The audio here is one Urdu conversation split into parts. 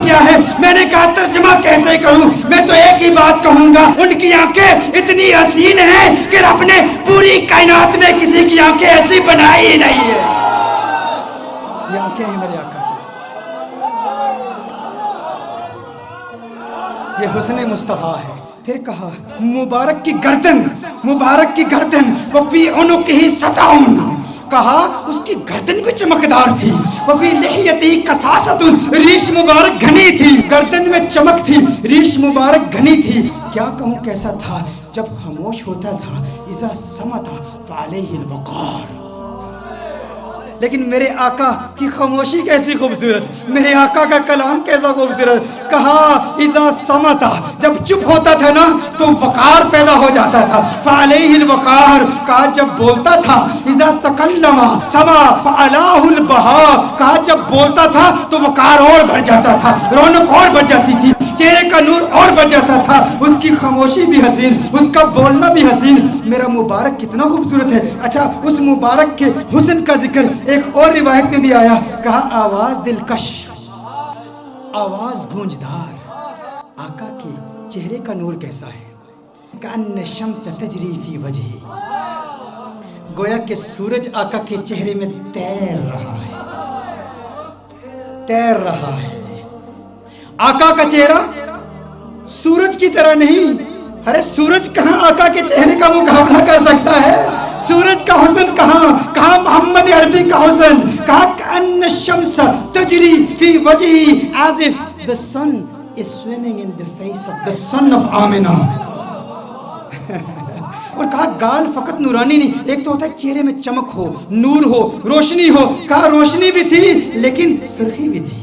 کیا ہے؟ میں نے کہا ترجمہ کیسے کروں؟ میں تو ایک ہی بات کہوں گا، ان کی آنکھیں اتنی حسین ہیں کہ رب نے پوری کائنات میں کسی کی آنکھیں ایسی بنائی ہی نہیں ہے۔ یہ آنکھیں ہیں میرے آقا کی، یہ حسن مصطفیٰ ہے۔ پھر کہا مبارک کی گردن، مبارک کی گردن وفی عنقہ سطعون، کہا اس کی گردن بھی چمکدار تھی، وفی لحیتہ کثاثۃ، ریش مبارک گھنی تھی، گردن میں چمک تھی، ریش مبارک گھنی تھی۔ کیا کہوں کیسا تھا؟ جب خاموش ہوتا تھا اذا صمت فعلیہ الوقار۔ لیکن میرے آقا کی خاموشی کیسی خوبصورت، میرے آقا کا کلام کیسا خوبصورت۔ کہا اذا صمت، جب چپ ہوتا تھا نا تو وقار پیدا ہو جاتا تھا، فعلیہ الوقار، کہا جب بولتا تھا اذا تکلم سما فعلاہ البہاء، کہا جب بولتا تھا تو وقار اور بڑھ جاتا تھا، رونق اور بڑھ جاتی تھی، چہرے کا نور اور بڑھ جاتا تھا، اس کی خاموشی بھی حسین، اس کا بولنا بھی حسین۔ میرا مبارک کتنا خوبصورت ہے۔ اچھا اس مبارک کے حسن کا ذکر ایک اور روایت میں بھی آیا، کہا آواز دلکش، آواز گونجدار۔ آقا کے چہرے کا نور کیسا ہے؟ کأن الشمس تجری فی وجہہ، گویا کہ سورج آقا کے چہرے میں تیر رہا ہے، تیر رہا ہے۔ آقا کا چہرہ سورج کی طرح نہیں، ارے سورج کہاں آقا کے چہرے کا مقابلہ کر سکتا ہے؟ سورج کا حسن کہاں، کہاں محمد عربی کا حسن، کہا کأن الشمس تجری فی وجہی as if the sun is swimming in the face of the son of Amna. اور کہا گال فقط نورانی نہیں، ایک تو ہوتا ہے چہرے میں چمک ہو، نور ہو، روشنی ہو، کہا روشنی بھی تھی لیکن سرخی بھی تھی،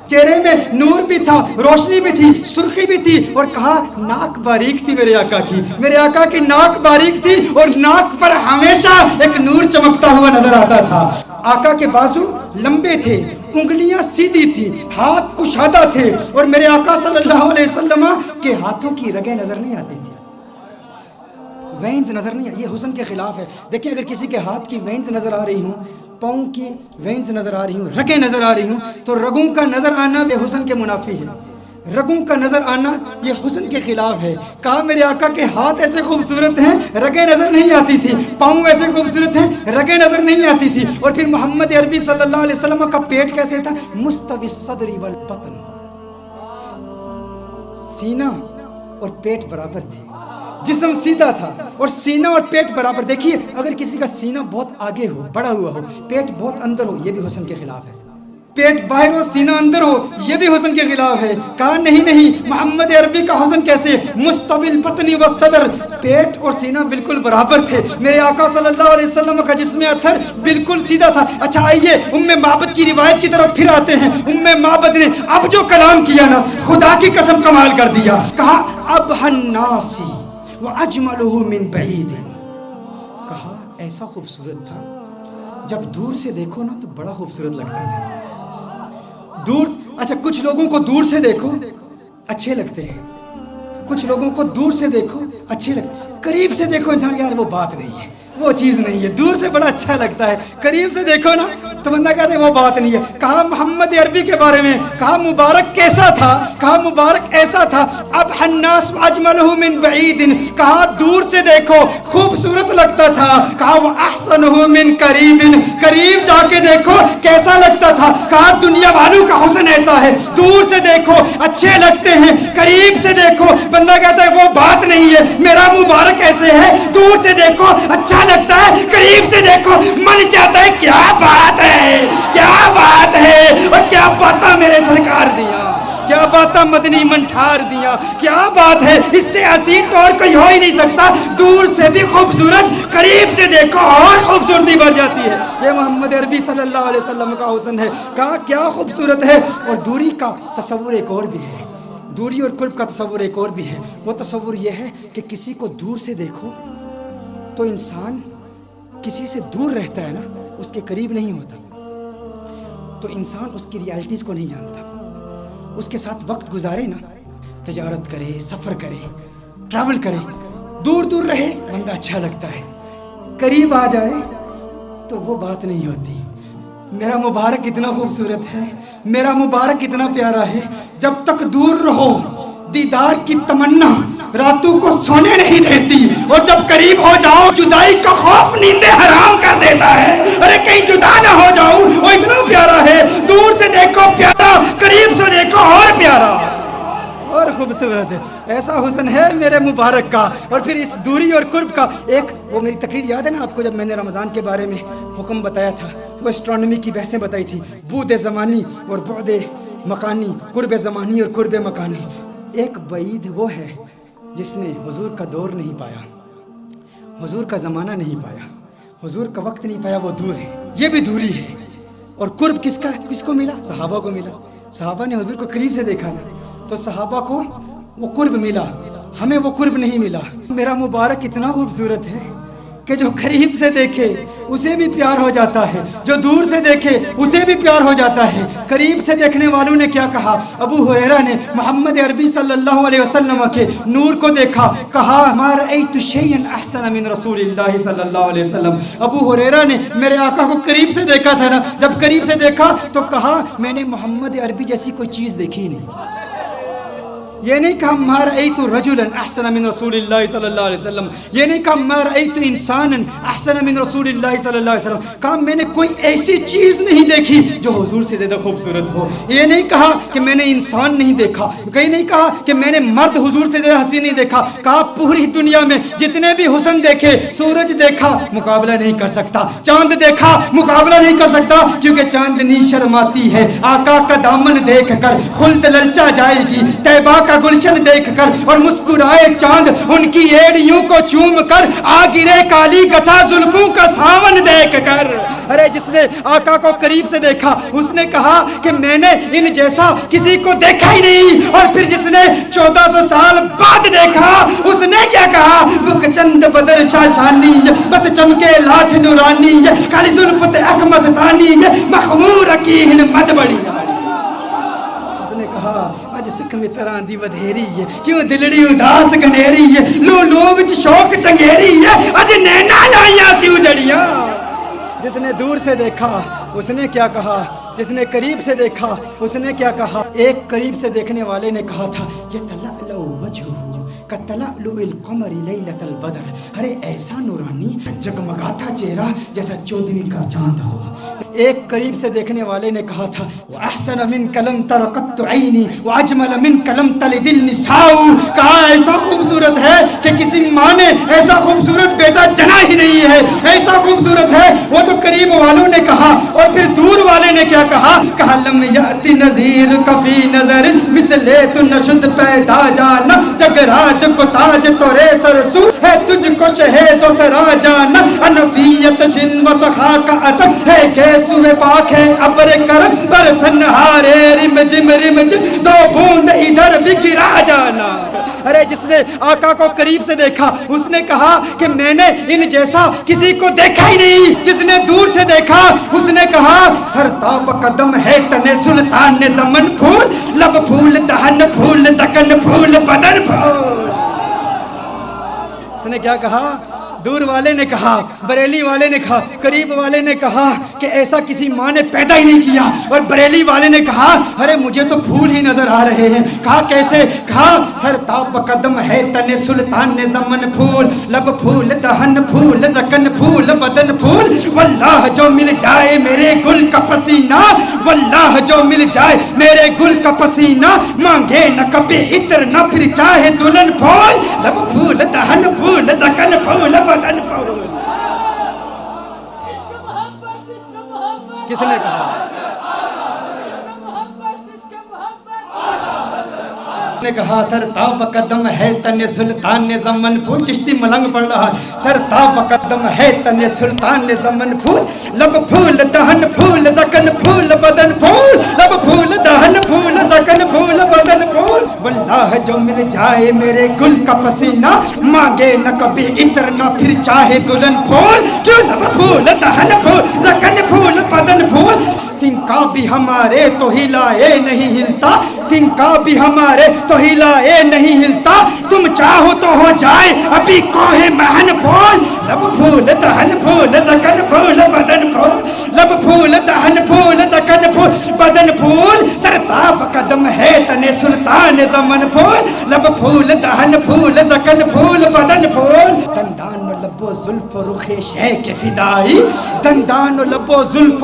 چہرے میں نور بھی تھا، روشنی بھی تھی، سرخی بھی تھی، اور کہا ناک باریک تھی میرے آقا کی، میرے آقا کی ناک باریک تھی اور ناک پر ہمیشہ ایک نور چمکتا ہوا نظر آتا تھا۔ آقا کے بازو لمبے تھے، انگلیاں سیدھی تھی، ہاتھ کشادہ تھے، اور میرے آقا صلی اللہ علیہ وسلم کے ہاتھوں کی رگیں نظر نہیں آتی تھی، وینز نظر نہیں آتی، یہ حسن کے خلاف ہے۔ دیکھیں اگر کسی کے ہاتھ کی وینز نظر آ رہی ہوں، پاؤں کی وینز نظر آ رہی ہوں، رگیں نظر آ رہی ہوں، تو رگوں کا نظر آنا یہ حسن کے منافی ہے، رگوں کا نظر آنا یہ حسن کے خلاف ہے۔ کہا میرے آقا کے ہاتھ ایسے خوبصورت ہیں رگیں نظر نہیں آتی تھی، پاؤں ایسے خوبصورت ہیں رگیں نظر نہیں آتی تھی، اور پھر محمد عربی صلی اللہ علیہ وسلم کا پیٹ کیسے تھا؟ مستوی الصدر والبطن، سینہ اور پیٹ برابر تھے، جسم سیدھا تھا اور سینہ اور پیٹ برابر۔ دیکھیے اگر کسی کا سینہ بہت آگے ہو، بڑا ہوا ہو، پیٹ بہت اندر ہو، یہ بھی حسن کے خلاف ہے، پیٹ باہر ہو سینہ اندر ہو، یہ بھی حسن کے خلاف ہے۔ کہا نہیں محمد عربی کا حسن کیسے؟ مستوی البطن والصدر، پیٹ اور سینہ بالکل برابر تھے، میرے آقا صلی اللہ علیہ وسلم کا جسم اطہر بالکل سیدھا تھا۔ اچھا آئیے ام معبد کی روایت کی طرف پھر آتے ہیں۔ ام معبد نے اب جو کلام کیا نا، خدا کی قسم کمال کر دیا۔ کہا ابہى الناس وَأَجْمَلُهُ مِنْ بَعِيدٍ، کہا ایسا خوبصورت تھا جب دور سے دیکھو نا تو بڑا خوبصورت لگتا تھا، دور۔ اچھا کچھ لوگوں کو دور سے دیکھو اچھے لگتے ہیں، کچھ لوگوں کو دور سے دیکھو اچھے لگتے ہیں، قریب سے دیکھو انسان یار وہ بات نہیں ہے، وہ چیز نہیں ہے، دور سے بڑا اچھا لگتا ہے، قریب سے دیکھو نا تو بندہ کہتے وہ بات نہیں ہے۔ کہا محمد عربی کے بارے میں، کہا مبارک کیسا تھا؟ کہا مبارک ایسا تھا ابہى الناس وَأَجْمَلُهُ مِنْ بَعِيدٍ، کہا دور سے دیکھو خوبصورت لگتا تھا، کہا وَأَحْسَنُهُ مِنْ قَرِيبٍ، قریب جا کے دیکھو کیسا لگتا تھا، کہا دنیا والوں کا حسن ایسا ہے، دور سے دیکھو اچھے لگتے ہیں، قریب سے دیکھو بندہ کہتا ہے وہ بات نہیں ہے۔ میرا مبارک ایسے ہے، دور سے دیکھو اچھا لگتا ہے، قریب سے دیکھو من چاہتا ہے کیا بات ہے، کیا بات ہے، اور کیا باتاں میرے سرکار دیا، کیا باتاں مدنی منٹھار دیا، کیا بات ہے، اس سے حسین تو اور کوئی ہو ہی نہیں سکتا، دور سے بھی خوبصورت، قریب سے دیکھو اور خوبصورتی بڑھ جاتی ہے۔ یہ محمد عربی صلی اللہ علیہ وسلم کا حسن ہے۔ کہا کیا خوبصورت ہے۔ اور دوری کا تصور ایک اور بھی ہے، دوری اور قرب کا تصور ایک اور بھی ہے۔ وہ تصور یہ ہے کہ کسی کو دور سے دیکھو تو انسان کسی سے دور رہتا ہے نا، اس کے قریب نہیں ہوتا، تو انسان اس کی ریالٹیز کو نہیں جانتا، اس کے ساتھ وقت گزارے نا، تجارت کرے، سفر کرے، ٹریول کرے، دور دور رہے بندہ اچھا لگتا ہے، قریب آ جائے تو وہ بات نہیں ہوتی۔ میرا مبارک اتنا خوبصورت ہے، میرا مبارک اتنا پیارا ہے، جب تک دور رہو دیدار کی تمنا راتوں کو سونے نہیں دیتی، اور جب قریب ہو جاؤ جدائی کا خوف نیندیں حرام کر دیتا ہے۔ ارے کہیں جدا نہ ہو جاؤ، وہ اتنا پیارا ہے، دور سے دیکھو پیارا، قریب سے دیکھو اور پیارا اور خوبصورت ہے۔ ایسا حسن ہے میرے مبارک کا۔ اور پھر اس دوری اور قرب کا ایک وہ میری تقریر یاد ہے نا آپ کو، جب میں نے رمضان کے بارے میں حکم بتایا تھا، وہ اسٹرانومی کی بحثیں بتائی تھی، بعد زمانی اور بعد مکانی، قرب زمانی اور قرب مکانی۔ ایک بعید وہ ہے جس نے حضور کا دور نہیں پایا، حضور کا زمانہ نہیں پایا، حضور کا وقت نہیں پایا، وہ دور ہے، یہ بھی دوری ہے۔ اور قرب کس کو ملا؟ صحابہ کو ملا۔ صحابہ نے حضور کو قریب سے دیکھا تو صحابہ کو وہ قرب ملا، ہمیں وہ قرب نہیں ملا۔ میرا مبارک اتنا خوبصورت ہے کہ جو قریب سے دیکھے اسے بھی پیار ہو جاتا ہے، جو دور سے دیکھے اسے بھی پیار ہو جاتا ہے۔ قریب سے دیکھنے والوں نے کیا کہا؟ ابو ہریرہ نے محمد عربی صلی اللہ علیہ وسلم کے نور کو دیکھا، کہا ما رأیت شیئا احسن من رسول اللہ صلی اللہ علیہ وسلم۔ ابو ہریرہ نے میرے آقا کو قریب سے دیکھا تھا نا، جب قریب سے دیکھا تو کہا میں نے محمد عربی جیسی کوئی چیز دیکھی نہیں۔ یہ نہیں کہا ما رأیت رجلا احسن من رسول اللہ صلی اللہ علیہ وسلم، یہ نہیں کہا ما رأیت انسانا احسن من رسول اللہ صلی اللہ علیہ وسلم، کہا میں نے کوئی ایسی چیز نہیں دیکھی جو حضور سے زیادہ خوبصورت ہو۔ یہ نہیں کہا کہ میں نے انسان نہیں دیکھا، کہیں نہیں کہا کہ میں نے مرد حضور سے زیادہ حسین نہیں دیکھا، کہا پوری دنیا میں جتنے بھی حسن دیکھے، سورج دیکھا مقابلہ نہیں کر سکتا، چاند دیکھا مقابلہ نہیں کر سکتا، کیونکہ چاندنی شرماتی ہے آقا کا دامن دیکھ کر، خلد للچا جائے گی طیبہ کا گلشن دیکھ کر، اور مسکرائے چاند ان کی ایڑیوں کو چوم کر، آ گرے کالی گتھا زلفوں کا ساون دیکھ کر۔ ارے جس نے آقا کو قریب سے دیکھا اس نے کہا کہ میں نے ان جیسا کسی کو دیکھا ہی نہیں، اور پھر جس نے 1400 سال بعد دیکھا اس نے کیا کہا؟ بک چند بدر شاشانی، بت چمکے لاٹھ نورانی، کالی زلفت اک مستانی، مخمور کی مد بڑی۔ اج سکھ متراں دی ودھیری ہے، کیوں دلڑی اداس گنیری ہے، لو لو وچ شوق چنگیری ہے، اج نینا لائیاں کیوں جڑیاں۔ جس نے دور سے دیکھا اس نے کیا کہا، جس نے قریب سے دیکھا اس نے کیا کہا؟ ایک قریب سے دیکھنے والے نے کہا تھا یتلألؤ وجہہ کتلألؤ القمر لیلۃ البدر، ارے ایسا نورانی جگمگاتا چہرہ جیسا 14ویں کا چاند ہو۔ ایک قریب سے دیکھنے والے نے کہا تھا وَأَحْسَنَ مِنْكَ لَمْ تَرَ قَطُّ عَيْنِي وَأَجْمَلَ مِنْكَ لَمْ تَلِدِ النِّسَاءُ، کہا ایسا خوبصورت ہے کہ کسی ماں نے ایسا خوبصورت بیٹا جنا ہی نہیں ہے، ایسا خوبصورت ہے۔ وہ تو قریب والوں نے کہا، اور پھر دور والے نے کیا کہا؟ کہا لم یأتی نذیر کفی نظر مثلے تو نشد پیدا جانا، جگ راج کو تاج تورے سرسو ہے تجھ کو شہید و سرا جانا، انفیت شن و سخا کا ادب ہے سوے پاک ہے ابر کرم برسن ہارے رم جم دو بوند ادھر بھی گرا جانا۔ ارے جس نے آقا کو قریب سے دیکھا اس نے کہا کہ میں نے ان جیسا کسی کو دیکھا ہی نہیں۔ جس نے دور سے دیکھا اس نے کہا سرتاب قدم ہے تن سلطان زمن پھول، لب پھول دہن پھول زکن پھول بدن پھول۔ اس نے کیا کہا؟ دور والے نے کہا، بریلی والے نے کہا، قریب والے نے کہا کہ ایسا کسی ماں نے پیدا ہی نہیں کیا، اور بریلی والے نے کہا ارے مجھے تو پھول ہی نظر آ رہے ہیں۔ کہا کیسے؟ کہا سرتاب قدم ہے تن سلطان زمن پھول، لب پھول دہن پھول زکن پھول بدن پھول، واللہ جو مل جائے میرے گل کا پسینہ، واللہ جو مل جائے میرے گل کا پسینہ، مانگے نہ کبھی عطر نہ پھر چاہے دلہن پھول، لب پھول دہن پھول زکن پھول بدن پھول۔ کس نے کہا؟ نے کہا سرتاب قدم ہے تن سلطان زمن پھول۔ چشتی ملنگ پڑھ رہا، سرتاب قدم ہے تن سلطان زمن پھول، لب پھول دہن پھول زکن پھول بدن پھول، لب پھول دہن پھول زکن پھول بدن پھول، واللہ جو مل جائے میرے گل کا پسینہ، مانگے نہ کبھی عطر نہ پھر چاہے دلہن پھول، کیوں لب پھول دہن پھول زکن پھول بدن پھول۔ تنکا بھی ہمارے تو ہلائے نہیں ہلتا، تنکا بھی ہمارے تو ہلائے نہیں ہلتا، تم چاہو تو ہو جائے ابھی کوہ مہن پھول، لب پھول دہن پھول زکن پھول بدن پھول، لب پھول دہن پھول زکن پھول بدن پھول سرتاپ قدم ہے تن سلطان زمن پھول لب پھول دہن پھول زکن پھول بدن پھول دندان و لب و زلف و رخ شیخ فدائی دندان و لب و زلف